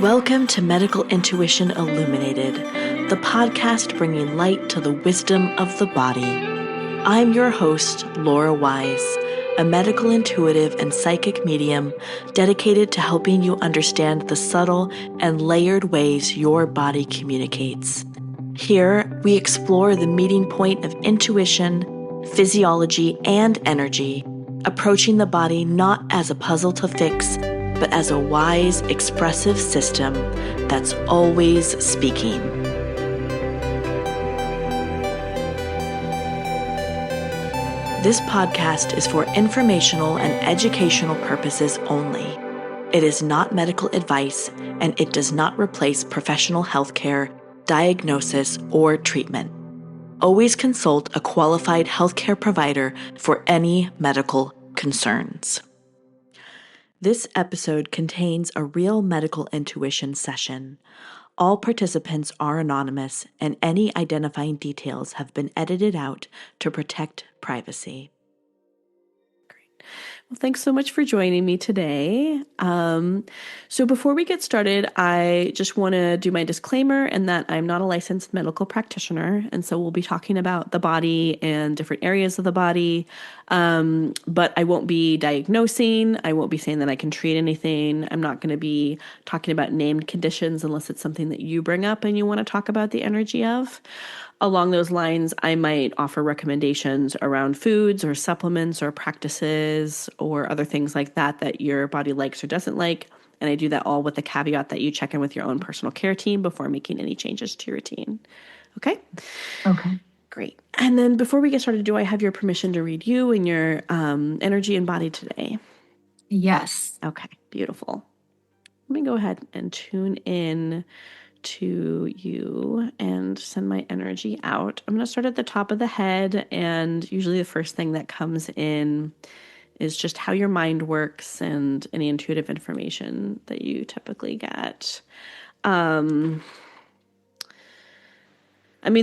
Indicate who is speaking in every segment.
Speaker 1: Welcome to Medical Intuition Illuminated, the podcast bringing light to the wisdom of the body. I'm your host, Laura Wise, a medical intuitive and psychic medium dedicated to helping you understand the subtle and layered ways your body communicates. Here, we explore the meeting point of intuition, physiology, and energy, approaching the body not as a puzzle to fix, but as a wise, expressive system that's always speaking. This podcast is for informational and educational purposes only. It is not medical advice, and it does not replace professional healthcare, diagnosis, or treatment. Always consult a qualified healthcare provider for any medical concerns. This episode contains a real medical intuition session. All participants are anonymous, and any identifying details have been edited out to protect privacy. Well, thanks so much for joining me today. So before we get started, I just want to do my disclaimer and that I'm not a licensed medical practitioner. And so we'll be talking about the body and different areas of the body. But I won't be diagnosing. I won't be saying that I can treat anything. I'm not going to be talking about named conditions unless it's something that you bring up and you want to talk about the energy of. Along those lines, I might offer recommendations around foods or supplements or practices or other things like that that your body likes or doesn't like. And I do that all with the caveat that you check in with your own personal care team before making any changes to your routine. Okay?
Speaker 2: Okay.
Speaker 1: Great. And then before we get started, do I have your permission to read you and your energy and body today?
Speaker 2: Yes.
Speaker 1: Okay, beautiful. Let me go ahead and tune in to you and send my energy out. I'm going to start at the top of the head, and usually the first thing that comes in is just how your mind works and any intuitive information that you typically get.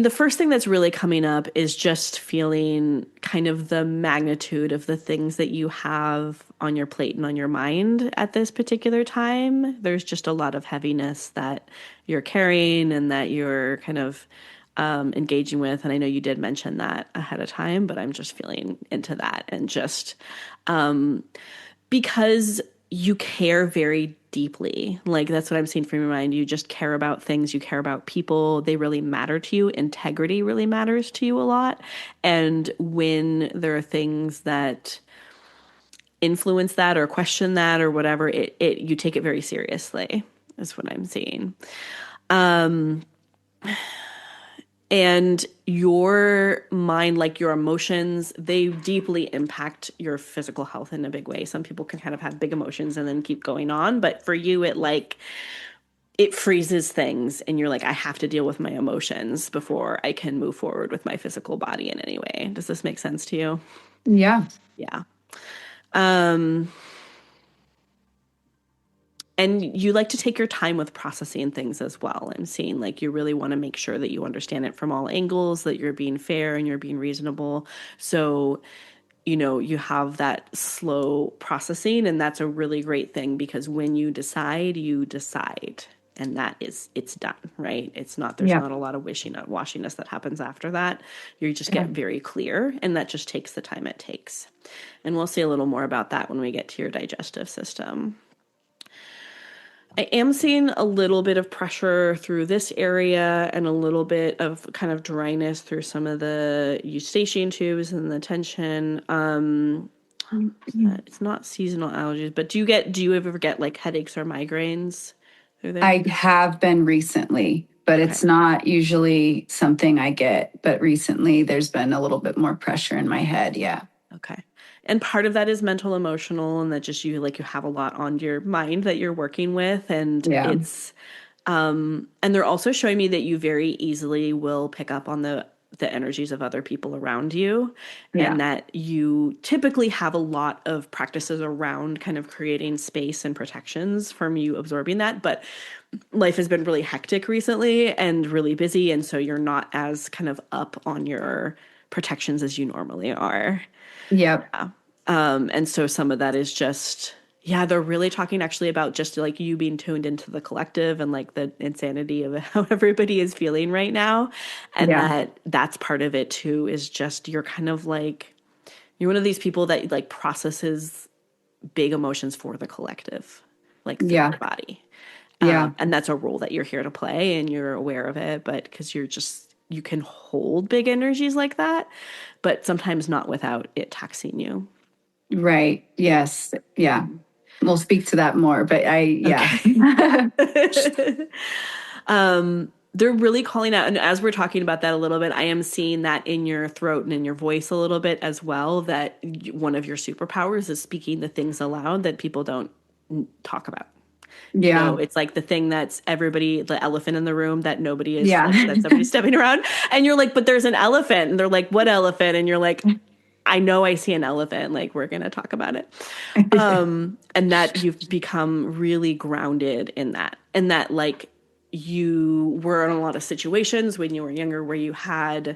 Speaker 1: The first thing that's really coming up is just feeling kind of the magnitude of the things that you have on your plate and on your mind at this particular time. There's just a lot of heaviness that you're carrying and that you're kind of engaging with. And I know you did mention that ahead of time, but I'm just feeling into that. And just because you care very deeply. Like, that's what I'm seeing from your mind. You just care about things. You care about people. They really matter to you. Integrity really matters to you a lot. And when there are things that influence that or question that or whatever, you take it very seriously, is what I'm seeing. And your mind, like your emotions, they deeply impact your physical health in a big way. Some people can kind of have big emotions and then keep going on. But for you, it freezes things. And you're like, I have to deal with my emotions before I can move forward with my physical body in any way. Does this make sense to you?
Speaker 2: Yeah.
Speaker 1: Yeah. And you like to take your time with processing things as well. I'm seeing like you really want to make sure that you understand it from all angles, that you're being fair and you're being reasonable. So, you have that slow processing, and that's a really great thing because when you decide, and it's done, right? There's not a lot of washiness that happens after that. You just get very clear, and that just takes the time it takes. And we'll see a little more about that when we get to your digestive system. I am seeing a little bit of pressure through this area and a little bit of kind of dryness through some of the eustachian tubes and the tension. It's not seasonal allergies, but do you ever get like headaches or migraines through there?
Speaker 2: I have been recently, but it's not usually something I get. But recently there's been a little bit more pressure in my head. Yeah.
Speaker 1: Okay. And part of that is mental, emotional, and that just you have a lot on your mind that you're working with. And it's, and they're also showing me that you very easily will pick up on the energies of other people around you, and that you typically have a lot of practices around kind of creating space and protections from you absorbing that. But life has been really hectic recently and really busy. And so you're not as kind of up on your protections as you normally are.
Speaker 2: Yep.
Speaker 1: Yeah. And so some of that is just Yeah, they're really talking actually about just like you being tuned into the collective and like the insanity of how everybody is feeling right now. And
Speaker 2: Yeah.
Speaker 1: that's part of it too, is just you're kind of like, you're one of these people that like processes big emotions for the collective, like through
Speaker 2: Yeah.
Speaker 1: your body.
Speaker 2: Yeah.
Speaker 1: And that's a role that you're here to play and you're aware of it, but because you can hold big energies like that, but sometimes not without it taxing you.
Speaker 2: Right. Yes. Yeah. We'll speak to that more, but yeah.
Speaker 1: Okay. Yeah. They're really calling out, and as we're talking about that a little bit, I am seeing that in your throat and in your voice a little bit as well, that one of your superpowers is speaking the things aloud that people don't talk about.
Speaker 2: Yeah.
Speaker 1: It's like the thing that's everybody, the elephant in the room that nobody is
Speaker 2: Yeah.
Speaker 1: like, that somebody's stepping around. And you're like, but there's an elephant. And they're like, what elephant? And you're like, I know I see an elephant. Like, we're going to talk about it. And that you've become really grounded in that. And that, like, you were in a lot of situations when you were younger where you had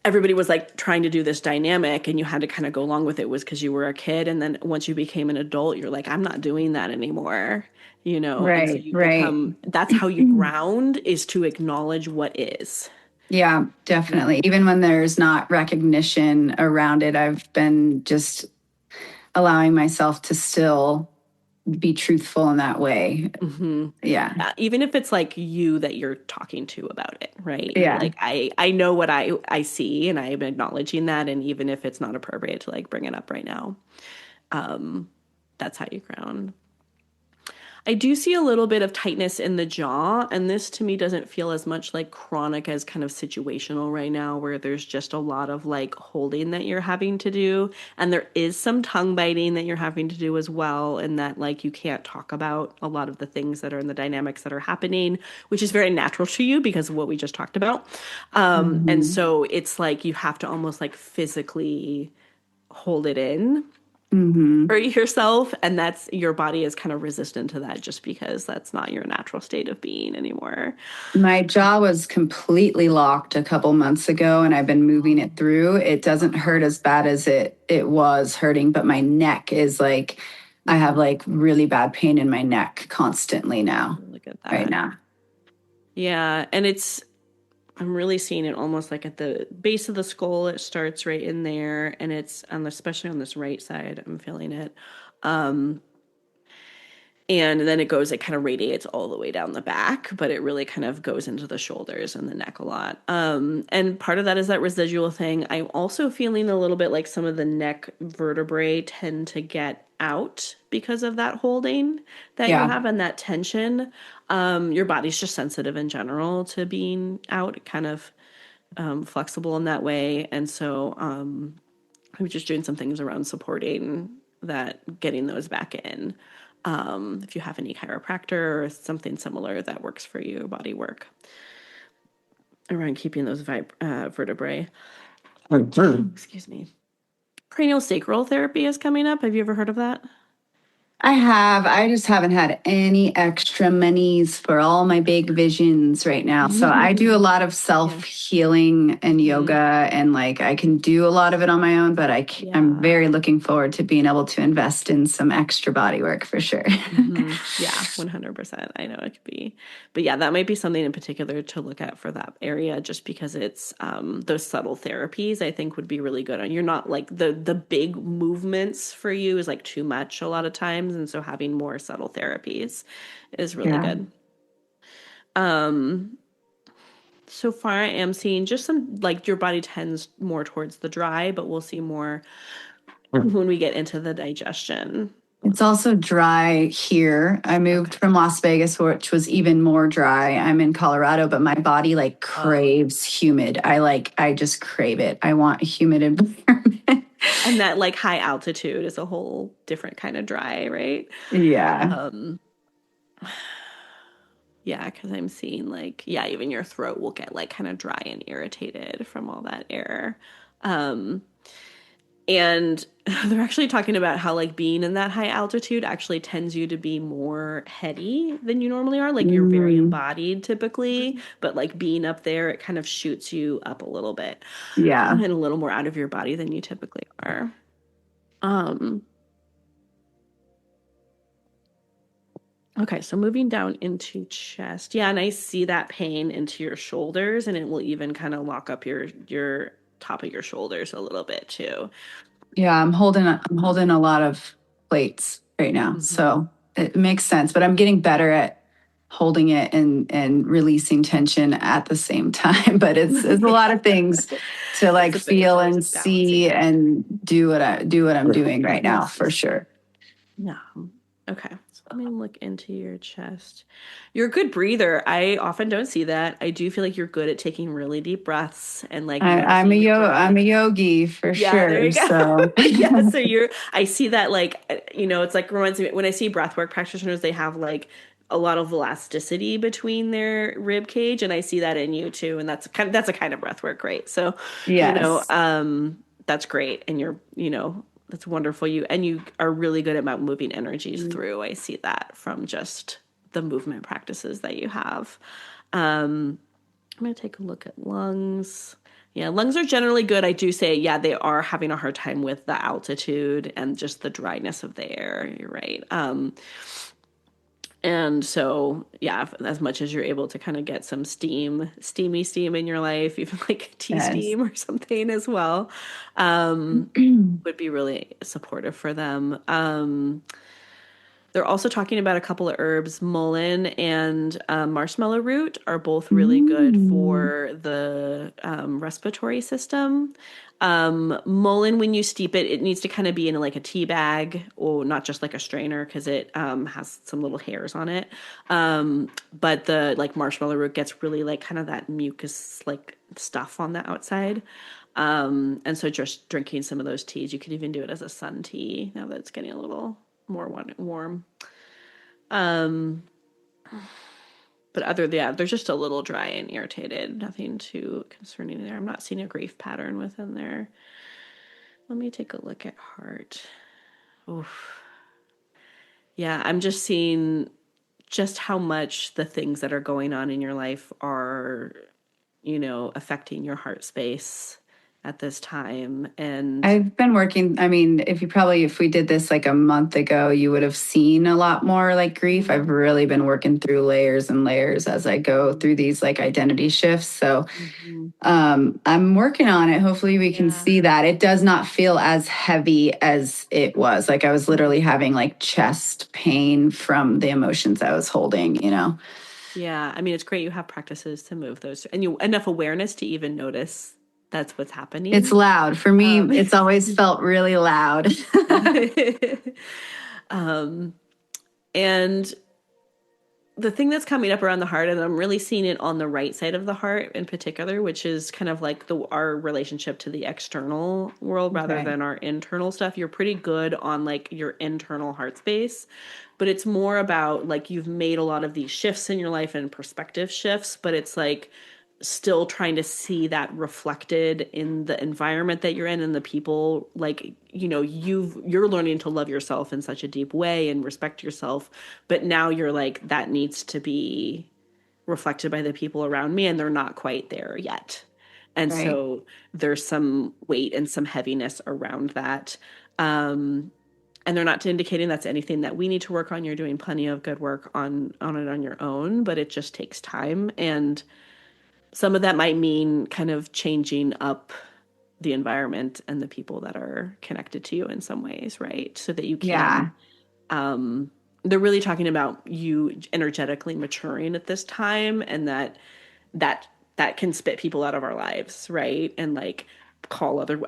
Speaker 1: everybody was like trying to do this dynamic and you had to kind of go along with it, was because you were a kid. And then once you became an adult, you're like, I'm not doing that anymore, And so
Speaker 2: Right.
Speaker 1: you
Speaker 2: Right.
Speaker 1: become, that's how you ground, is to acknowledge what is.
Speaker 2: Yeah,
Speaker 1: Yeah.
Speaker 2: definitely. Even when there's not recognition around it, I've been just allowing myself to still be truthful in that way.
Speaker 1: Mm-hmm.
Speaker 2: Yeah.
Speaker 1: Even if it's like you that you're talking to about it, right? You're
Speaker 2: Yeah.
Speaker 1: like, I know what I see and I'm acknowledging that. And even if it's not appropriate to like bring it up right now, that's how you ground. I do see a little bit of tightness in the jaw, and this to me doesn't feel as much like chronic as kind of situational right now, where there's just a lot of like holding that you're having to do. And there is some tongue biting that you're having to do as well, and that like you can't talk about a lot of the things that are in the dynamics that are happening, which is very natural to you because of what we just talked about. And
Speaker 2: Hmm.
Speaker 1: so it's like you have to almost like physically hold it in
Speaker 2: Hmm.
Speaker 1: for yourself, and that's, your body is kind of resistant to that just because that's not your natural state of being anymore.
Speaker 2: My jaw was completely locked a couple months ago and I've been moving it through. It doesn't hurt as bad as it was hurting, but my neck is like I have like really bad pain in my neck constantly now,
Speaker 1: Look at
Speaker 2: right
Speaker 1: that.
Speaker 2: now.
Speaker 1: Yeah, and I'm really seeing it almost like at the base of the skull. It starts right in there, and it's on especially on this right side, I'm feeling it. Um, and then it kind of radiates all the way down the back, but it really kind of goes into the shoulders and the neck a lot. And part of that is that residual thing. I'm also feeling a little bit like some of the neck vertebrae tend to get out because of that holding that you
Speaker 2: Yeah.
Speaker 1: have and that tension. Your body's just sensitive in general to being out, kind of flexible in that way. And so I'm just doing some things around supporting that, getting those back in. If you have any chiropractor or something similar that works for you, body work around keeping those vertebrae. Excuse me. Cranial sacral therapy is coming up. Have you ever heard of that?
Speaker 2: I have. I just haven't had any extra monies for all my big visions right now. So I do a lot of
Speaker 1: Yeah.
Speaker 2: self healing and
Speaker 1: Mm-hmm.
Speaker 2: yoga, and like I can do a lot of it on my own, but I'm
Speaker 1: Yeah.
Speaker 2: very looking forward to being able to invest in some extra body work for sure.
Speaker 1: Mm-hmm. Yeah, 100%. I know it could be. But yeah, that might be something in particular to look at for that area, just because it's those subtle therapies I think would be really good. And you're not like the big movements for you is like too much a lot of times. And so having more subtle therapies is really
Speaker 2: Yeah.
Speaker 1: good. Um, so far I am seeing just some, like, your body tends more towards the dry, but we'll see more when we get into the digestion.
Speaker 2: It's also dry here. I moved
Speaker 1: Okay.
Speaker 2: from Las Vegas, which was even more dry. I'm in Colorado, but my body like
Speaker 1: Oh.
Speaker 2: craves humid. I just crave it. I want a humid environment.
Speaker 1: And that like high altitude is a whole different kind of dry, right?
Speaker 2: Yeah.
Speaker 1: Um, yeah, because I'm seeing like, yeah, even your throat will get like kind of dry and irritated from all that air. Um, and they're actually talking about how like being in that high altitude actually tends you to be more heady than you normally are. Like you're very
Speaker 2: Mm,
Speaker 1: embodied typically, but like being up there, it kind of shoots you up a little bit
Speaker 2: yeah.
Speaker 1: and a little more out of your body than you typically are. Um, Okay, so moving down into chest. Yeah, and I see that pain into your shoulders, and it will even kind of lock up your top of your shoulders a little bit too.
Speaker 2: Yeah, I'm holding a lot of plates right now.
Speaker 1: Hmm.
Speaker 2: So it makes sense, but I'm getting better at holding it and releasing tension at the same time. But it's a lot of things to
Speaker 1: It's
Speaker 2: like
Speaker 1: a bit, it's
Speaker 2: feel
Speaker 1: always
Speaker 2: and
Speaker 1: a balancing
Speaker 2: see
Speaker 1: act.
Speaker 2: and do what I'm doing right now for sure.
Speaker 1: Yeah. Okay. So let me look into your chest. You're a good breather. I often don't see that. I do feel like you're good at taking really deep breaths and like noticing your
Speaker 2: I'm a
Speaker 1: breath.
Speaker 2: yogi for
Speaker 1: Yeah, there
Speaker 2: sure.
Speaker 1: you go.
Speaker 2: So
Speaker 1: Yeah, so I see that like, it's like reminds me when I see breathwork practitioners, they have like a lot of elasticity between their rib cage, and I see that in you too, and that's a kind of breathwork, right? So,
Speaker 2: yes,
Speaker 1: that's great, and that's wonderful. You are really good about moving energies through. I see that from just the movement practices that you have. I'm going to take a look at lungs. Yeah, lungs are generally good. I do say, yeah, they are having a hard time with the altitude and just the dryness of the air. You're right. And so, yeah, as much as you're able to kind of get some steamy steam in your life, even like tea
Speaker 2: yes.
Speaker 1: steam or something as well, would be really supportive for them. They're also talking about a couple of herbs. Mullein and marshmallow root are both really good
Speaker 2: Mm.
Speaker 1: for the respiratory system. Mullein, when you steep it, it needs to kind of be in like a tea bag or not just like a strainer because it has some little hairs on it. But the like marshmallow root gets really like kind of that mucus like stuff on the outside. And so just drinking some of those teas, you could even do it as a sun tea now that it's getting a little more warm. Um, but yeah, they're just a little dry and irritated. Nothing too concerning there. I'm not seeing a grief pattern within there. Let me take a look at heart. Oof. Yeah, I'm just seeing just how much the things that are going on in your life are, affecting your heart space at this time. And
Speaker 2: I've been working. I mean, if we did this like a month ago, you would have seen a lot more like grief. I've really been working through layers and layers as I go through these like identity shifts. So
Speaker 1: Mhm.
Speaker 2: I'm working on it. Hopefully, we can
Speaker 1: Yeah.
Speaker 2: see that. It does not feel as heavy as it was. Like I was literally
Speaker 1: Mhm.
Speaker 2: having like chest pain from the emotions I was holding, you know?
Speaker 1: Yeah, I mean, it's great you have practices to move those and you enough awareness to even notice that's what's
Speaker 2: It's
Speaker 1: happening.
Speaker 2: loud. For me,
Speaker 1: Um,
Speaker 2: it's always felt really loud.
Speaker 1: um, and the thing that's coming up around the heart, and I'm really seeing it on the right side of the heart in particular, which is kind of like our relationship to the external world rather
Speaker 2: Okay.
Speaker 1: than our internal stuff. You're pretty good on like your internal heart space, but it's more about like you've made a lot of these shifts in your life and perspective shifts, but it's like still trying to see that reflected in the environment that you're in and the people like you're learning to love yourself in such a deep way and respect yourself, but now you're like that needs to be reflected by the people around me and they're not quite there yet, and
Speaker 2: Right.
Speaker 1: so there's some weight and some heaviness around that. And they're not indicating that's anything that we need to work on. You're doing plenty of good work on it on your own, but it just takes time, and some of that might mean kind of changing up the environment and the people that are connected to you in some ways, right? So that you can,
Speaker 2: Yeah.
Speaker 1: um, they're really talking about you energetically maturing at this time, and that that can spit people out of our lives, right? And like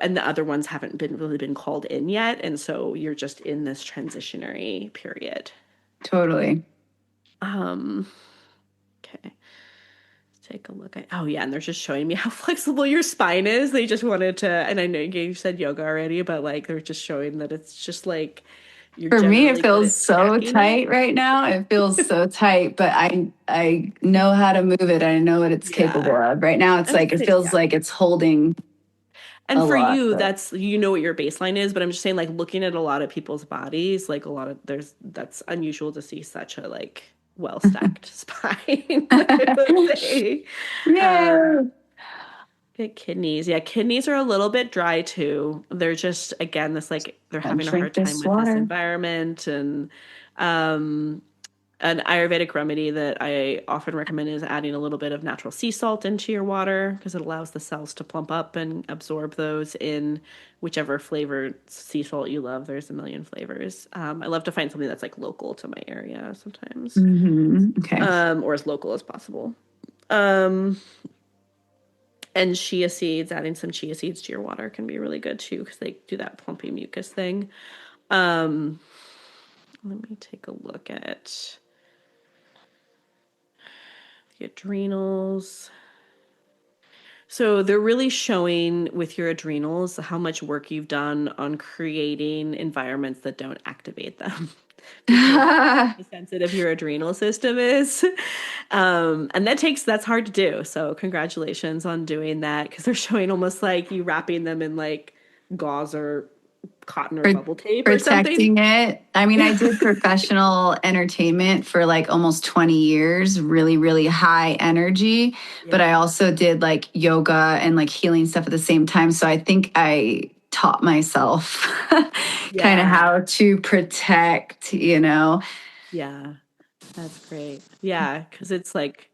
Speaker 1: and the other ones haven't been really been called in yet. And so you're just in this transitionary period.
Speaker 2: Totally.
Speaker 1: Um, okay. Take a look at, oh yeah, and they're just showing me how flexible your spine is. They just wanted to, and I know you said yoga already, but like they're just showing that it's just like you're
Speaker 2: For me, it
Speaker 1: generally good
Speaker 2: feels
Speaker 1: at
Speaker 2: so
Speaker 1: stacking it.
Speaker 2: tight right now. It feels so tight, but I know how to move it. I know what it's capable
Speaker 1: Yeah.
Speaker 2: of. Right now, it's
Speaker 1: And
Speaker 2: like
Speaker 1: it's
Speaker 2: it feels
Speaker 1: yeah.
Speaker 2: like it's holding
Speaker 1: And
Speaker 2: a
Speaker 1: for
Speaker 2: lot.
Speaker 1: you,
Speaker 2: But
Speaker 1: that's what your baseline is, but I'm just saying like looking at a lot of people's bodies, like a lot of that's unusual to see such a like well stacked spine, I would say. Um,
Speaker 2: yay!
Speaker 1: Good kidneys. Yeah, kidneys are a little bit dry too. They're just again this like they're
Speaker 2: And
Speaker 1: having a hard
Speaker 2: drink
Speaker 1: time
Speaker 2: this
Speaker 1: with this
Speaker 2: water.
Speaker 1: environment, and um An Ayurvedic remedy that I often recommend is adding a little bit of natural sea salt into your water because it allows the cells to plump up and absorb those in whichever flavored sea salt you love. There's a million flavors. I love to find something that's like local to my area sometimes,
Speaker 2: Okay.
Speaker 1: or as local as possible. Um, and chia seeds, adding some chia seeds to your water can be really good too because they do that plumpy mucus thing. Um, Let me take a look at the adrenals. So they're really showing with your adrenals how much work you've done on creating environments that don't activate them because how sensitive your adrenal system is. And that's hard to do. So congratulations on doing that because they're showing almost like you wrapping them in like gauze or cotton or
Speaker 2: Pro-
Speaker 1: bubble tape or something.
Speaker 2: Protecting it. I mean, I did professional entertainment for like almost 20 years, really, really high energy. But
Speaker 1: Yeah.
Speaker 2: I also did like yoga and like healing stuff at the same time. So I think I taught myself kind of
Speaker 1: Yeah.
Speaker 2: how to protect, you know,
Speaker 1: Yeah. That's great. Yeah. Cause it's like,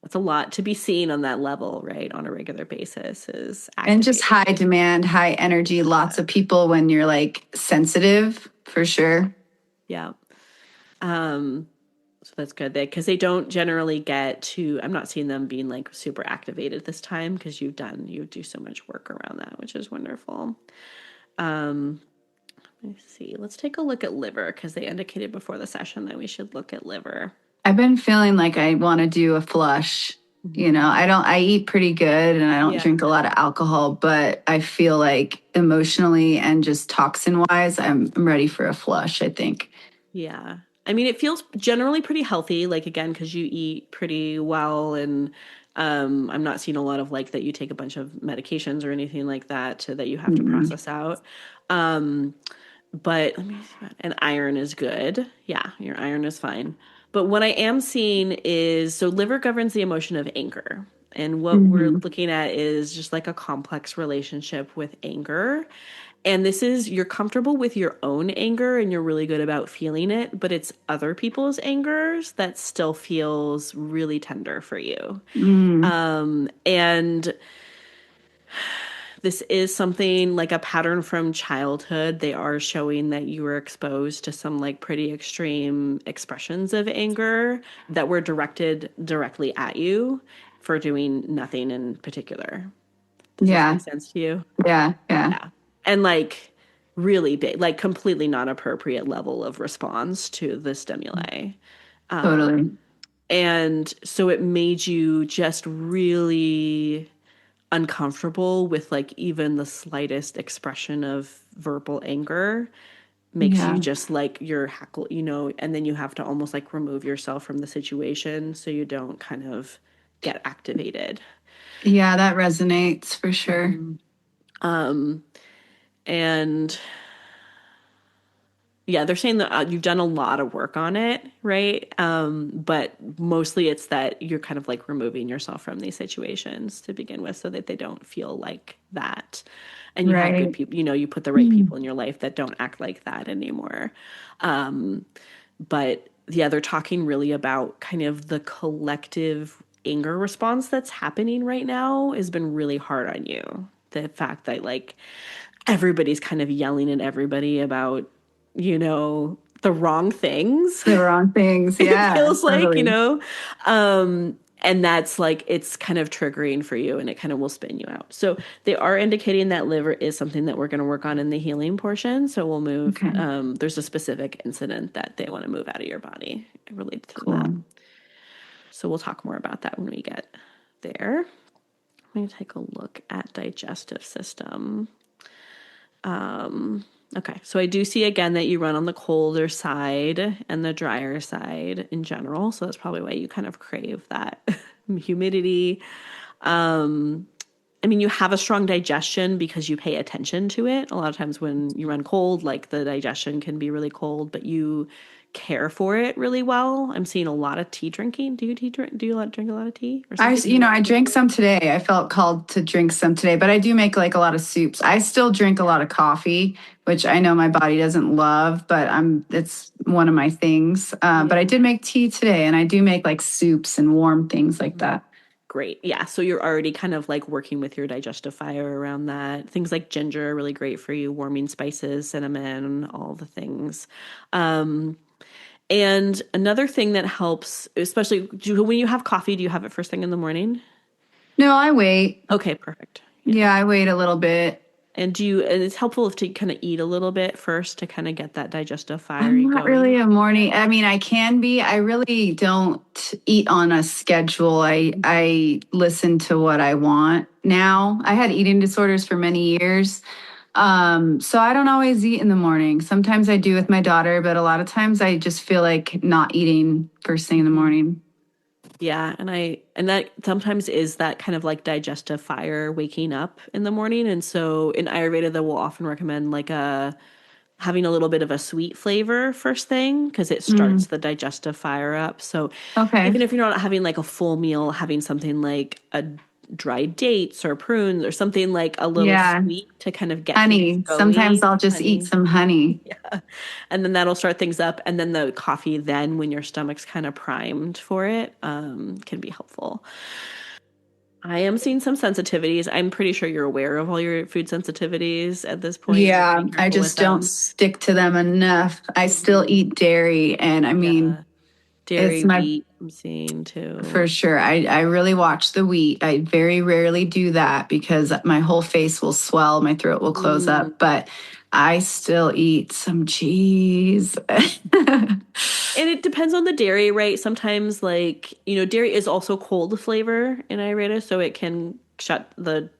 Speaker 1: it's a lot to be seen on that level, right? On a regular basis is
Speaker 2: and just
Speaker 1: activating.
Speaker 2: high demand, high energy, lots of people when you're like sensitive for sure.
Speaker 1: Yeah. Um, so that's good because they don't generally get to, I'm not seeing them being like super activated this time because you do so much work around that, which is wonderful. Um, let me see. Let's take a look at liver because they indicated before the session that we should look at liver.
Speaker 2: I've been feeling like I want to do a flush. You
Speaker 1: Mm-hmm.
Speaker 2: know, I eat pretty good and I don't
Speaker 1: Yeah.
Speaker 2: drink a lot of alcohol, but I feel like emotionally and just toxin wise, I'm ready for a flush, I think.
Speaker 1: Yeah. I mean, it feels generally pretty healthy, like again, because you eat pretty well and I'm not seeing a lot of like that you take a bunch of medications or anything like that that you have to
Speaker 2: Mm-mm.
Speaker 1: process out. Um, but let me see. And iron is good. Yeah, your iron is fine. But what I am seeing is so liver governs the emotion of anger. And what we're
Speaker 2: Mm-hmm.
Speaker 1: looking at is just like a complex relationship with anger. And this is you're comfortable with your own anger and you're really good about feeling it, but it's other people's angers that still feels really tender for you.
Speaker 2: Mm.
Speaker 1: And this is something like a pattern from childhood. They are showing that you were exposed to some like pretty extreme expressions of anger that were directed directly at you for doing nothing in particular. Does this
Speaker 2: Yeah.
Speaker 1: make sense to you?
Speaker 2: Yeah. Yeah.
Speaker 1: Yeah. And like really big, like completely non appropriate level of response to the stimuli.
Speaker 2: Totally.
Speaker 1: And so it made you just really uncomfortable with like even the slightest expression of verbal anger makes you
Speaker 2: Yeah.
Speaker 1: just like your hackle, and then you have to almost like remove yourself from the situation so you don't kind of get activated.
Speaker 2: Yeah, that resonates for sure.
Speaker 1: Mm-hmm. And yeah, they're saying that you've done a lot of work on it, right? But mostly it's that you're kind of like removing yourself from these situations to begin with so that they don't feel like that. And you have good
Speaker 2: Right.
Speaker 1: people, you put the right
Speaker 2: Mm.
Speaker 1: people in your life that don't act like that anymore. But yeah, they're talking really about kind of the collective anger response that's happening right now has been really hard on you. The fact that like everybody's kind of yelling at everybody about, the wrong things.
Speaker 2: The wrong things.
Speaker 1: It
Speaker 2: Yeah,
Speaker 1: feels like,
Speaker 2: totally.
Speaker 1: and that's like it's kind of triggering for you and it kind of will spin you out. So they are indicating that liver is something that we're going to work on in the healing portion. So we'll move.
Speaker 2: Okay,
Speaker 1: There's a specific incident that they want to move out of your body related to that.
Speaker 2: cool.
Speaker 1: So we'll talk more about that when we get there. Let me take a look at digestive system. Okay, so I do see again that you run on the colder side and the drier side in general. So that's probably why you kind of crave that humidity. I mean, you have a strong digestion because you pay attention to it. A lot of times when you run cold, like the digestion can be really cold, but you care for it really well. I'm seeing a lot of tea drinking. Do you tea drink? Do you drink a lot of tea or something in the
Speaker 2: I
Speaker 1: morning?
Speaker 2: drank some today. I felt called to drink some today, but I do make like a lot of soups. I still drink a lot of coffee, which I know my body doesn't love, but it's one of my things. But I
Speaker 1: Yeah.
Speaker 2: did make tea today, and I do make like soups and warm things like
Speaker 1: Mhm.
Speaker 2: that.
Speaker 1: Great. Yeah. So you're already kind of like working with your digestive fire around that. Things like ginger are really great for you, warming spices, cinnamon, all the things. Um, and another thing that helps, especially when you have coffee, do you have it first thing in the morning?
Speaker 2: No, I wait.
Speaker 1: Okay, perfect. Yeah.
Speaker 2: Yeah, I wait a little bit.
Speaker 1: And it's helpful to kind of eat a little bit first to kind of get that digestive
Speaker 2: I'm
Speaker 1: fire
Speaker 2: not really
Speaker 1: going.
Speaker 2: a morning. I mean, I can be. I really don't eat on a schedule. I listen to what I want now. I had eating disorders for many years. So I don't always eat in the morning. Sometimes I do with my daughter, but a lot of times I just feel like not eating first thing in the
Speaker 1: Mhm.
Speaker 2: morning.
Speaker 1: Yeah, and that sometimes is that kind of like digestive fire waking up in the morning. And so in Ayurveda, they will often recommend like a having a little bit of a sweet flavor first thing because it starts
Speaker 2: Mm,
Speaker 1: the digestive fire up. So
Speaker 2: okay.
Speaker 1: even if you're not having like a full meal, having something like a dried dates or prunes or something like a little
Speaker 2: Yeah.
Speaker 1: sweet to kind of get things
Speaker 2: Honey. Sometimes
Speaker 1: going,
Speaker 2: I'll just eat
Speaker 1: honey.
Speaker 2: some honey.
Speaker 1: Yeah. And then that'll start things up. And then the coffee, then when your stomach's kind of primed for it, can be helpful. I am seeing some sensitivities. I'm pretty sure you're aware of all your food sensitivities at this point. You're
Speaker 2: Yeah,
Speaker 1: pretty
Speaker 2: I
Speaker 1: careful with
Speaker 2: just don't
Speaker 1: them.
Speaker 2: stick to them enough. I still
Speaker 1: Mhm.
Speaker 2: eat dairy, and I mean,
Speaker 1: Yeah.
Speaker 2: it's
Speaker 1: Dairy,
Speaker 2: my
Speaker 1: wheat, I'm seeing
Speaker 2: for
Speaker 1: too.
Speaker 2: sure. I really watch the wheat. I very rarely do that because my whole face will swell, my throat will close
Speaker 1: Mm.
Speaker 2: up, but I still eat some cheese.
Speaker 1: And it depends on the dairy, right? Sometimes, like, dairy is also cold flavor in Ayurveda, so it can shut the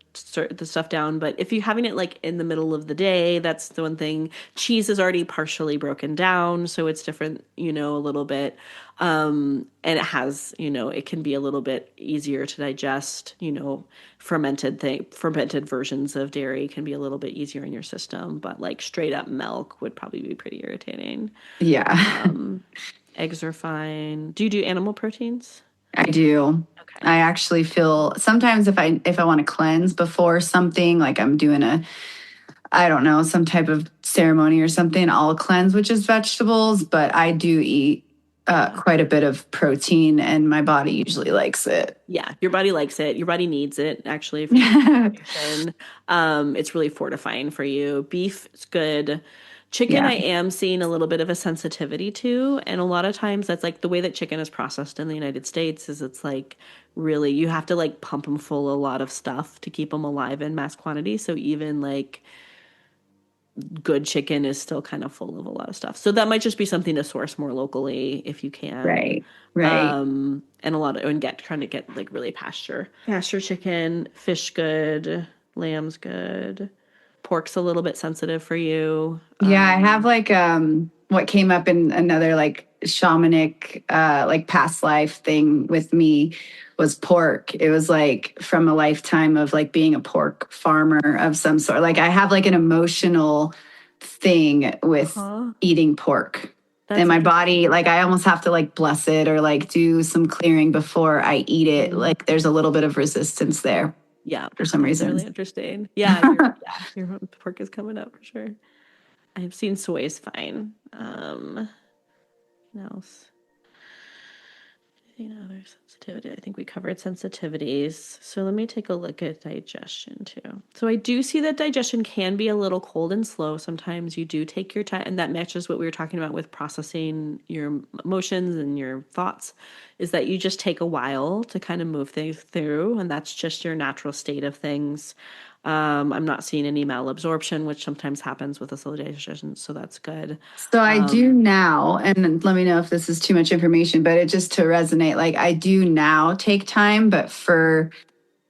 Speaker 1: stuff down. But if you're having it like in the middle of the day, that's the one thing. Cheese is already partially broken down, so it's different, a little bit. And it has, it can be a little bit easier to digest. Fermented versions of dairy can be a little bit easier in your system, but like straight up milk would probably be pretty irritating.
Speaker 2: Yeah,
Speaker 1: Um, Eggs are fine. Do you do animal proteins?
Speaker 2: I do.
Speaker 1: Okay.
Speaker 2: I actually feel sometimes if I want to cleanse before something, like I'm doing I don't know, some type of ceremony or something, I'll cleanse, which is vegetables, but I do eat
Speaker 1: Yeah.
Speaker 2: quite a bit of protein, and my body usually likes it.
Speaker 1: Yeah. Your body likes it. Your body needs it actually for constitution. It's really fortifying for you. Beef is good. Chicken,
Speaker 2: Yeah,
Speaker 1: I am seeing a little bit of a sensitivity to. And a lot of times that's like the way that chicken is processed in the United States is it's like really, you have to like pump them full of a lot of stuff to keep them alive in mass quantity. So even like good chicken is still kind of full of a lot of stuff. So that might just be something to source more locally if you can.
Speaker 2: right, right.
Speaker 1: And trying to get like really pasture chicken, fish good, lamb's good, pork's a little bit sensitive for you.
Speaker 2: Yeah, I have like what came up in another like shamanic like past life thing with me was pork. It was like from a lifetime of like being a pork farmer of some sort. Like I have like an emotional thing with
Speaker 1: Uh-huh.
Speaker 2: eating pork. And
Speaker 1: That's
Speaker 2: my
Speaker 1: interesting.
Speaker 2: body, like I almost have to like bless it or like do some clearing before I eat it.
Speaker 1: Mhm.
Speaker 2: Like there's a little bit of resistance there
Speaker 1: Yeah,
Speaker 2: for some
Speaker 1: that's
Speaker 2: reason.
Speaker 1: really interesting. Your pork is coming up for sure. I've seen soy is fine. What else? Other sensitivity. I think we covered sensitivities. So let me take a look at digestion too. So I do see that digestion can be a little cold and slow. Sometimes you do take your time, and that matches what we were talking about with processing your emotions and your thoughts, is that you just take a while to kind of move things through, and that's just your natural state of things. I'm not seeing any malabsorption, which sometimes happens with a slow digestion, so that's good.
Speaker 2: So I do
Speaker 1: Um,
Speaker 2: now, and let me know if this is too much information, but it just to resonate, like I do now take time, but for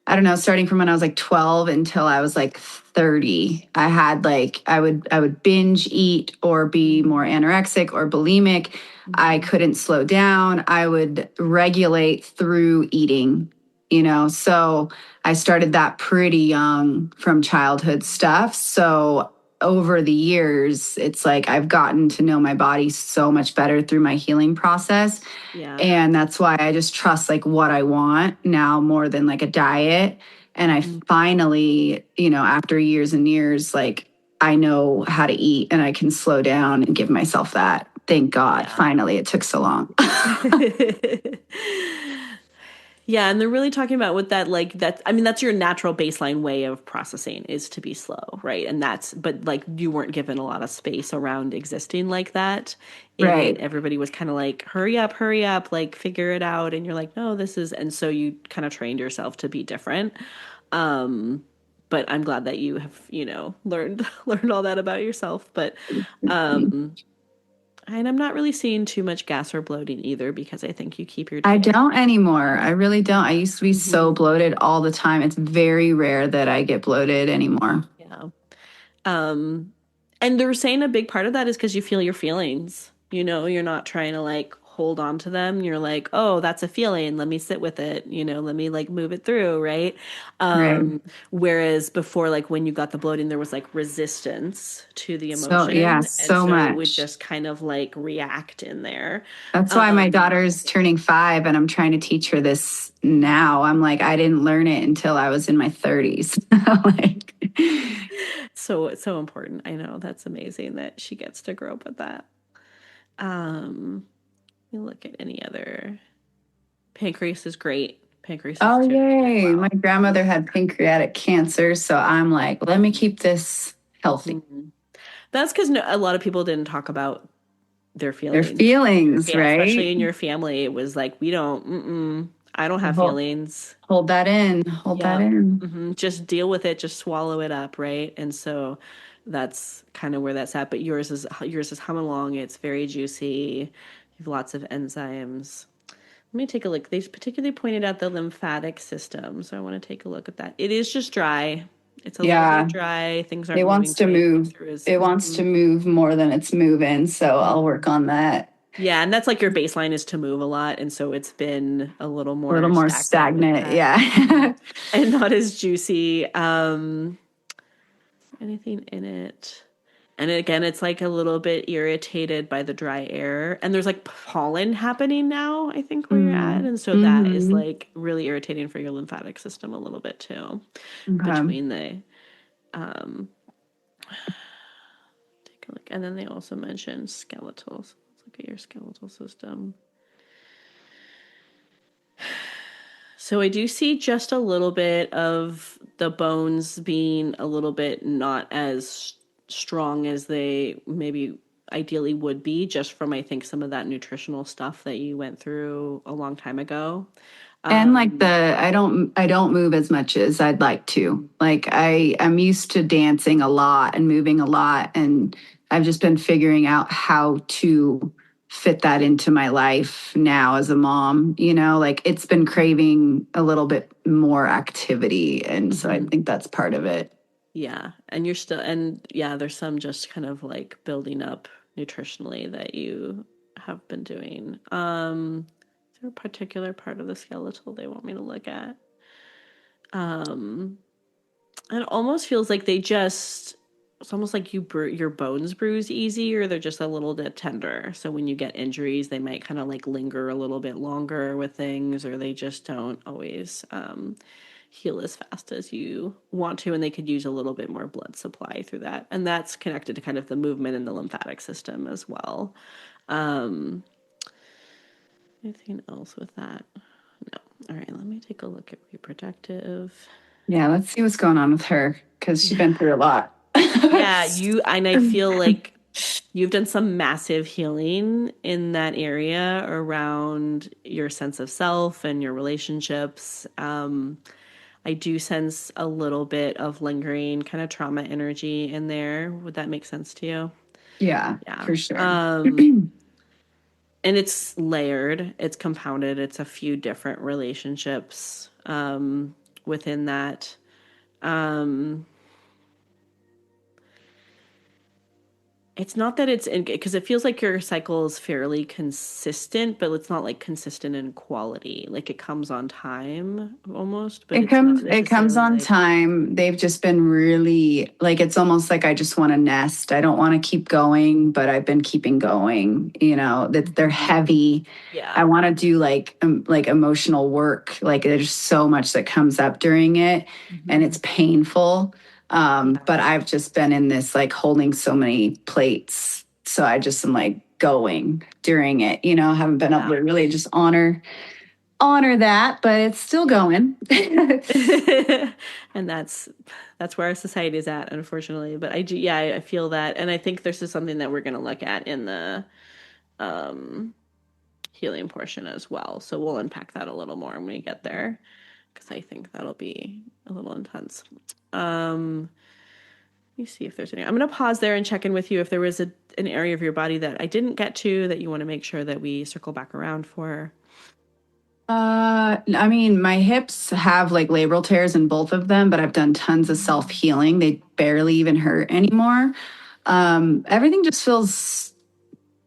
Speaker 2: I don't know, starting from when I was like 12 until I was like 30, I had like I would binge eat or be more anorexic or bulimic. I
Speaker 1: mhm.
Speaker 2: couldn't slow down. I would regulate through eating, So I started that pretty young from childhood stuff. So over the years, it's like I've gotten to know my body so much better through my healing process.
Speaker 1: Yeah.
Speaker 2: And that's why I just trust like what I want now more than like a diet. And I
Speaker 1: Mm.
Speaker 2: finally, after years and years, like I know how to eat and I can slow down and give myself that. Thank God.
Speaker 1: Yeah.
Speaker 2: Finally, it took so long.
Speaker 1: Yeah, and they're really talking about with that, like that. I mean, that's your natural baseline way of processing is to be slow, right? And but like you weren't given a lot of space around existing like that in it.
Speaker 2: Right.
Speaker 1: Everybody was kind of like, hurry up, like figure it out. And you're like, no, this is, and so you kind of trained yourself to be different. Um, but I'm glad that you have, learned learned all that about yourself. But and I'm not really seeing too much gas or bloating either because I think you keep your
Speaker 2: I
Speaker 1: diet.
Speaker 2: don't anymore. I really don't. I used to be so
Speaker 1: Mhm.
Speaker 2: bloated all the time. It's very rare that I get bloated anymore.
Speaker 1: Yeah. Um, and they're saying a big part of that is because you feel your feelings. You're not trying to like hold on to them. You're like, oh, that's a feeling. Let me sit with it. Let me like move it through. Right.
Speaker 2: Right.
Speaker 1: Whereas before, like when you got the bloating, there was like resistance to the
Speaker 2: So, yeah,
Speaker 1: emotion. And
Speaker 2: so
Speaker 1: so it would
Speaker 2: much.
Speaker 1: just kind of like react in there.
Speaker 2: That's why my
Speaker 1: Um,
Speaker 2: daughter's turning 5 and I'm trying to teach her this now. I'm like, I didn't learn it until I was in my 30s. Like,
Speaker 1: so it's so important. I know that's amazing that she gets to grow up with that. Um, let me look at any other. Pancreas is great. Pancreas is
Speaker 2: oh,
Speaker 1: good as
Speaker 2: yay. My
Speaker 1: well.
Speaker 2: grandmother had pancreatic cancer. So I'm like, let me keep this healthy.
Speaker 1: Mhm. That's because a lot of people didn't talk about their
Speaker 2: Their
Speaker 1: feelings.
Speaker 2: feelings,
Speaker 1: Especially
Speaker 2: right?
Speaker 1: in your family, it was like we don't. I don't have
Speaker 2: Hold,
Speaker 1: feelings.
Speaker 2: hold that in. Hold that
Speaker 1: Yeah,
Speaker 2: in.
Speaker 1: just deal with it. Just swallow it up, right? And so that's kind of where that's at. But yours is humming along. It's very juicy. You have lots of enzymes. Let me take a look. They particularly pointed out the lymphatic system, so I want to take a look at that. It is just dry. It's a little bit
Speaker 2: Yeah.
Speaker 1: dry. Things
Speaker 2: It
Speaker 1: aren't moving
Speaker 2: wants to
Speaker 1: great
Speaker 2: move.
Speaker 1: through his.
Speaker 2: It wants to move more than it's moving. So I'll work on that.
Speaker 1: Yeah, and that's like your baseline is to move a lot, and so it's been a little
Speaker 2: A little
Speaker 1: more
Speaker 2: more
Speaker 1: stagnant with
Speaker 2: stagnant.
Speaker 1: that. Mhm.
Speaker 2: Yeah.
Speaker 1: And not as juicy. Anything in it? And again, it's like a little bit irritated by the dry air. And there's like pollen happening now, I think, where you're at.
Speaker 2: Mm-hmm.
Speaker 1: And so that is
Speaker 2: Mm-hmm.
Speaker 1: like really irritating for your lymphatic system a little bit too.
Speaker 2: Okay.
Speaker 1: Between the um take a look. And then they also mentioned skeletals. Let's look at your skeletal system. So I do see just a little bit of the bones being a little bit not as strong as they maybe ideally would be, just from I think some of that nutritional stuff that you went through a long time ago.
Speaker 2: And like
Speaker 1: Um,
Speaker 2: I don't move as much as I'd like to. Like I'm used to dancing a lot and moving a lot and I've just been figuring out how to fit that into my life now as a mom, like it's been craving a little bit more activity and so I
Speaker 1: mhm.
Speaker 2: think that's part of it.
Speaker 1: Yeah, and you're still, and yeah, there's some just kind of like building up nutritionally that you have been doing. Is there a particular part of the skeletal they want me to look at? Um, It almost feels like it's almost like your bones bruise easy or they're just a little bit tender. So when you get injuries, they might kind of like linger a little bit longer with things or they just don't always heal as fast as you want to. And they could use a little bit more blood supply through that. And that's connected to kind of the movement in the lymphatic system as well. Um, Anything else with that? No. All right, let me take a look at reproductive.
Speaker 2: Yeah, let's see what's going on with her because she's been through a lot.
Speaker 1: Yeah, and I feel like you've done some massive healing in that area around your sense of self and your relationships. I do sense a little bit of lingering kind of trauma energy in there. Would that make sense to you?
Speaker 2: Yeah,
Speaker 1: Yeah.
Speaker 2: for sure.
Speaker 1: And it's layered, it's compounded, it's a few different relationships within that. Um, It's not that it's in because it feels like your cycle is fairly consistent, but it's not like consistent in quality. Like it comes on time almost, but it's not
Speaker 2: It comes
Speaker 1: necessarily
Speaker 2: on
Speaker 1: like,
Speaker 2: time. They've just been really like it's almost like I just want to nest. I don't want to keep going, but I've been keeping going, you know, that they're
Speaker 1: mhm.
Speaker 2: heavy. I
Speaker 1: Yeah.
Speaker 2: want to do like emotional work. Like there's so much that comes up during it and
Speaker 1: Hmm.
Speaker 2: it's painful.
Speaker 1: Yeah.
Speaker 2: But I've just been in this like holding so many plates. So I just am like going during it, you know, haven't been able
Speaker 1: Yeah.
Speaker 2: to really just honor that, but it's still
Speaker 1: Yeah.
Speaker 2: going.
Speaker 1: And that's where our society is at, unfortunately. But I do, yeah, I feel that, and I think this is something that we're going to look at in the um, healing portion as well. So we'll unpack that a little more when we get there, because I think that'll be a little intense. Um, Let me see if there's any. I'm going to pause there and check in with you if there was an area of your body that I didn't get to that you want to make sure that we circle back around for.
Speaker 2: I mean, my hips have like labral tears in both of them, but I've done tons of self healing. They barely even hurt anymore. Everything just feels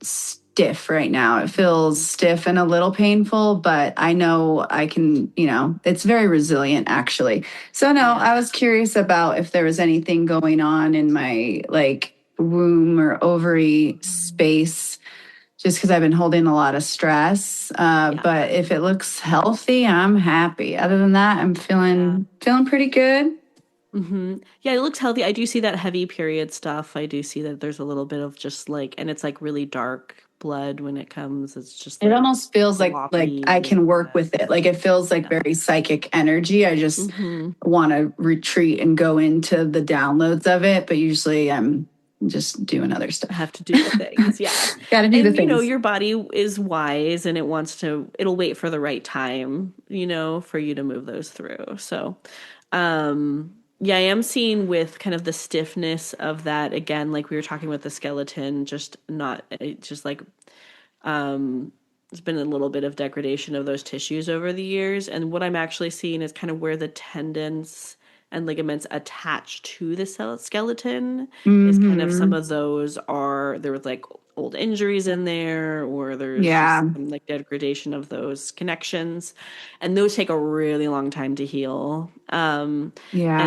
Speaker 2: stiff right now. It feels stiff and a little painful, but I know I can, you know, it's very resilient actually. So, no,
Speaker 1: Yeah.
Speaker 2: I was curious about if there was anything going on in my like womb or ovary space just because I've been holding a lot of stress.
Speaker 1: Yeah.
Speaker 2: But if it looks healthy, I'm happy. Other than that, I'm
Speaker 1: Yeah.
Speaker 2: feeling pretty good.
Speaker 1: Yeah, it looks healthy. I do see that heavy period stuff. I do see that there's a little bit of just like, and it's like really dark blood when it comes. It's just
Speaker 2: It
Speaker 1: like
Speaker 2: almost feels like I
Speaker 1: floppy
Speaker 2: can
Speaker 1: and
Speaker 2: work with it. Like it feels like
Speaker 1: yeah.
Speaker 2: very psychic energy. I just
Speaker 1: Mm-hmm.
Speaker 2: want to retreat and go into the downloads of it, but usually I'm just doing other stuff.
Speaker 1: Have to do the things. Yeah.
Speaker 2: Got to do the
Speaker 1: And,
Speaker 2: things.
Speaker 1: your body is wise and it wants to, it'll wait for the right time, for you to move those through. So, yeah, I am seeing with kind of the stiffness of that again, like we were talking with the skeleton, just not, just like, there's been a little bit of degradation of those tissues over the years. And what I'm actually seeing is kind of where the tendons and ligaments attached to the skeleton is kind of some
Speaker 2: Hmm.
Speaker 1: of those are there was like old injuries in there or there's just
Speaker 2: Yeah.
Speaker 1: some like degradation of those connections and those take a really long time to heal.
Speaker 2: Yeah.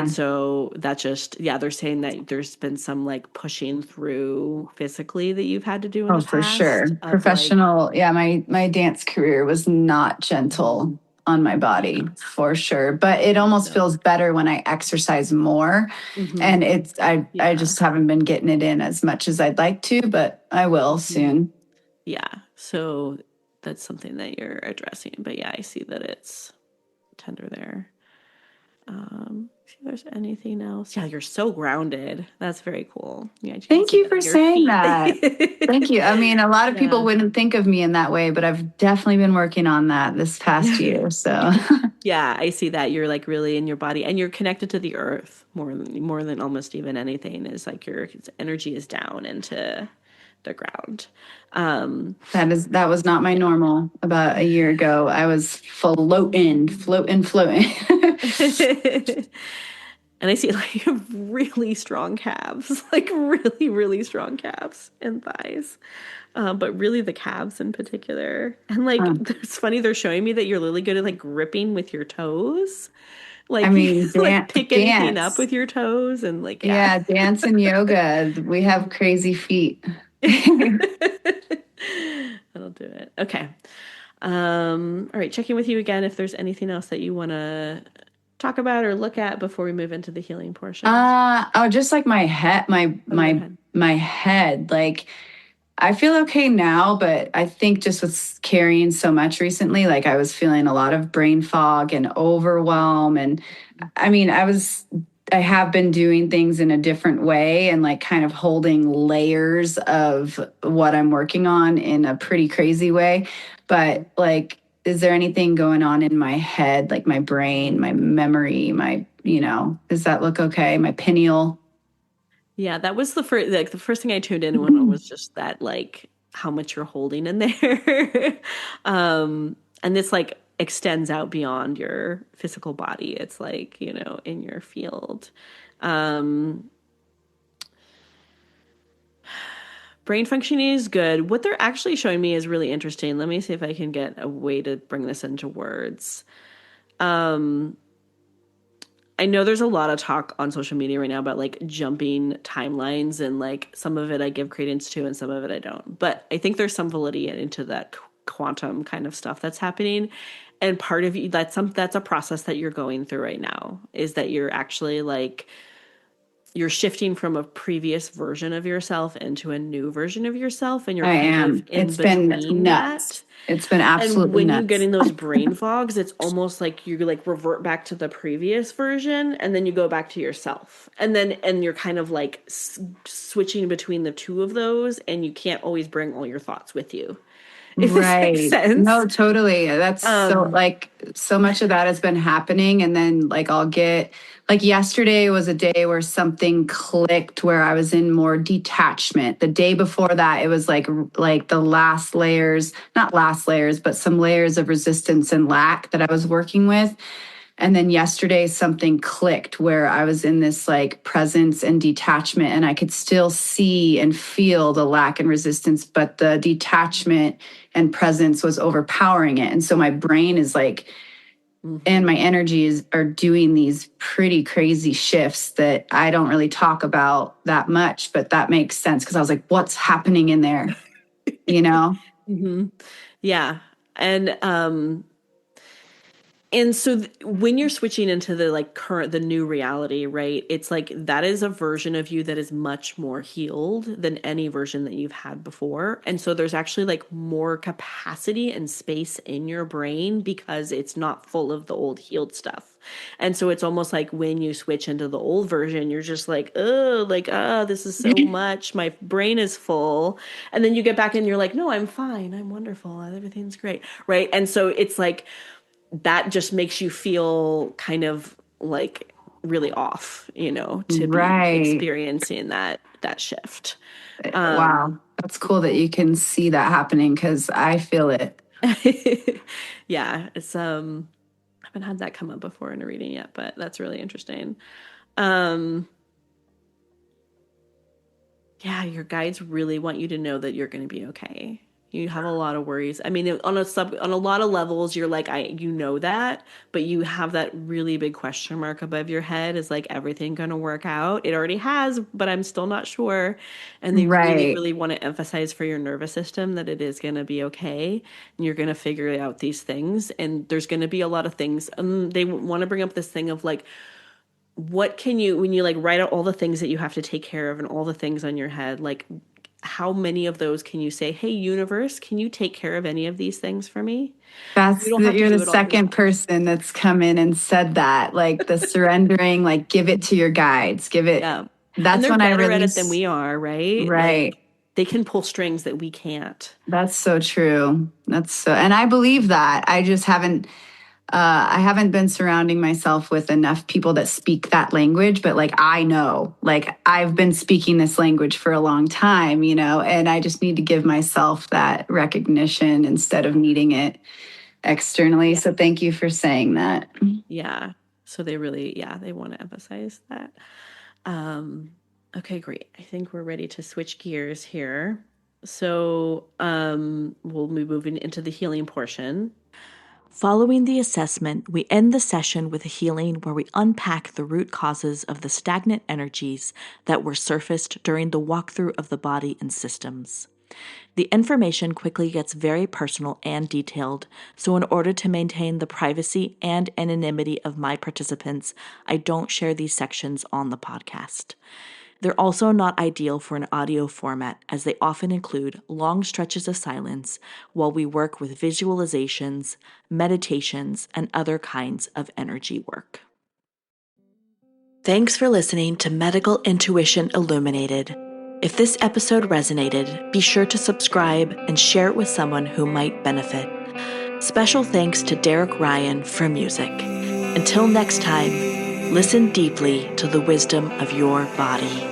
Speaker 1: And so that just, yeah, they're saying that there's been some like pushing through physically that you've had to do in
Speaker 2: Oh,
Speaker 1: the
Speaker 2: for sure.
Speaker 1: past of like,
Speaker 2: Professional. Yeah, my dance career was not gentle on my body
Speaker 1: yeah.
Speaker 2: for sure, but it almost
Speaker 1: So,
Speaker 2: feels better when I exercise more. And I
Speaker 1: yeah.
Speaker 2: just haven't been getting it in as much as I'd like to, but I will soon.
Speaker 1: Yeah. So that's something that you're addressing. But yeah, I see that it's tender there. See if there's anything else. Yeah, you're so grounded. That's very cool. Yeah, you can
Speaker 2: Thank
Speaker 1: see
Speaker 2: you
Speaker 1: that
Speaker 2: for
Speaker 1: in your
Speaker 2: saying
Speaker 1: feet.
Speaker 2: that. Thank you. I mean, a lot of people
Speaker 1: Yeah.
Speaker 2: wouldn't think of me in that way, but I've definitely been working on that this past year. So
Speaker 1: Yeah, I see that you're like really in your body and you're connected to the earth more than almost even anything is like your energy is down into the ground. Um
Speaker 2: that was not my
Speaker 1: yeah.
Speaker 2: normal about a year ago. I was floating.
Speaker 1: And I see like really strong calves, like really, really strong calves and thighs, but really the calves in particular. And like,
Speaker 2: Huh.
Speaker 1: it's funny they're showing me that you're really good at like gripping with your toes,
Speaker 2: I
Speaker 1: like you
Speaker 2: mean,
Speaker 1: like pick anything up
Speaker 2: dance.
Speaker 1: with your toes, and like yeah.
Speaker 2: Yeah, dance and yoga. We have crazy feet.
Speaker 1: That'll do it. Okay. All right, checking with you again if there's anything else that you want to talk about or look at before we move into the healing portion.
Speaker 2: Oh, just like my head,
Speaker 1: Oh, your head.
Speaker 2: my head. Like I feel okay now, but I think just with carrying so much recently, like I was feeling a lot of brain fog and overwhelm. And I mean, I have been doing things in a different way and like kind of holding layers of what I'm working on in a pretty crazy way. But like, is there anything going on in my head, like my brain, my memory, does that look okay? My pineal?
Speaker 1: Yeah, that was the first thing I tuned in on was just that like how much you're holding in there. And this like extends out beyond your physical body. It's like, in your field. Um Brain functioning is good. What they're actually showing me is really interesting. Let me see if I can get a way to bring this into words. I know there's a lot of talk on social media right now about like jumping timelines, and like some of it I give credence to and some of it I don't. But I think there's some validity into that quantum kind of stuff that's happening. And part of you, that's a process that you're going through right now, is that you're actually like you're shifting from a previous version of yourself into a new version of yourself, and you're
Speaker 2: I
Speaker 1: kind of
Speaker 2: am.
Speaker 1: in
Speaker 2: It's been
Speaker 1: between
Speaker 2: nuts.
Speaker 1: that.
Speaker 2: It's been
Speaker 1: And
Speaker 2: absolutely
Speaker 1: when you get
Speaker 2: nuts.
Speaker 1: in those brain fogs, it's almost like you like revert back to the previous version, and then you go back to yourself. And you're kind of like switching between the two of those, and you can't always bring all your thoughts with you. If this makes
Speaker 2: Right. No,
Speaker 1: sense.
Speaker 2: totally. That's so
Speaker 1: Um
Speaker 2: like so much of that has been happening. And then like I'll get like yesterday was a day where something clicked where I was in more detachment. The day before that, it was like the last layers, not last layers, but some layers of resistance and lack that I was working with. And then yesterday, something clicked where I was in this like presence and detachment, and I could still see and feel the lack and resistance, but the detachment and presence was overpowering it. And so my brain is like, and my energies are doing these pretty crazy shifts that I don't really talk about that much, but that makes sense because I was like, what's happening in there? You know?
Speaker 1: mhm. Yeah. And so when you're switching into the like the new reality, right? It's like that is a version of you that is much more healed than any version that you've had before. And so there's actually like more capacity and space in your brain because it's not full of the old healed stuff. And so it's almost like when you switch into the old version, you're just like, this is so much. My brain is full. And then you get back and you're like, no, I'm fine. I'm wonderful. Everything's great. Right. And so it's like, that just makes you feel kind of like really off, to be
Speaker 2: Right.
Speaker 1: experiencing that shift.
Speaker 2: Wow. That's cool that you can see that happening because I feel it.
Speaker 1: Yeah, it's I haven't had that come up before in a reading yet, but that's really interesting. Um yeah, your guides really want you to know that you're going to be okay. You have a lot of worries. I mean, on a lot of levels, you're like, you know that, but you have that really big question mark above your head. Is like everything going to work out? It already has, but I'm still not sure. And they really,
Speaker 2: Right.
Speaker 1: really want to emphasize for your nervous system that it is going to be okay, and you're going to figure out these things. And there's going to be a lot of things. They want to bring up this thing of like, what can you, when you like write out all the things that you have to take care of and all the things on your head, like how many of those can you say, hey universe, can you take care of any of these things for me? You don't have to
Speaker 2: You're the
Speaker 1: do it all
Speaker 2: second
Speaker 1: yourself.
Speaker 2: person that's come in and said that. Like the surrendering, like give it to your guides. Give it.
Speaker 1: Yeah. And
Speaker 2: That's
Speaker 1: they're
Speaker 2: when I
Speaker 1: better at it than
Speaker 2: release.
Speaker 1: we are, right?
Speaker 2: Right.
Speaker 1: Like they can pull strings that we can't.
Speaker 2: That's so true. That's so, and I believe that. I haven't been surrounding myself with enough people that speak that language, but like I know, like I've been speaking this language for a long time, and I just need to give myself that recognition instead of needing it externally. So thank you for saying that.
Speaker 1: Yeah. So they really, yeah, they want to emphasize that. Um, okay, great. I think we're ready to switch gears here. So we'll be moving into the healing portion. Following the assessment, we end the session with a healing where we unpack the root causes of the stagnant energies that were surfaced during the walkthrough of the body and systems. The information quickly gets very personal and detailed, so in order to maintain the privacy and anonymity of my participants, I don't share these sections on the podcast. They're also not ideal for an audio format, as they often include long stretches of silence while we work with visualizations, meditations, and other kinds of energy work. Thanks for listening to Medical Intuition Illuminated. If this episode resonated, be sure to subscribe and share it with someone who might benefit. Special thanks to Derek Ryan for music. Until next time, listen deeply to the wisdom of your body.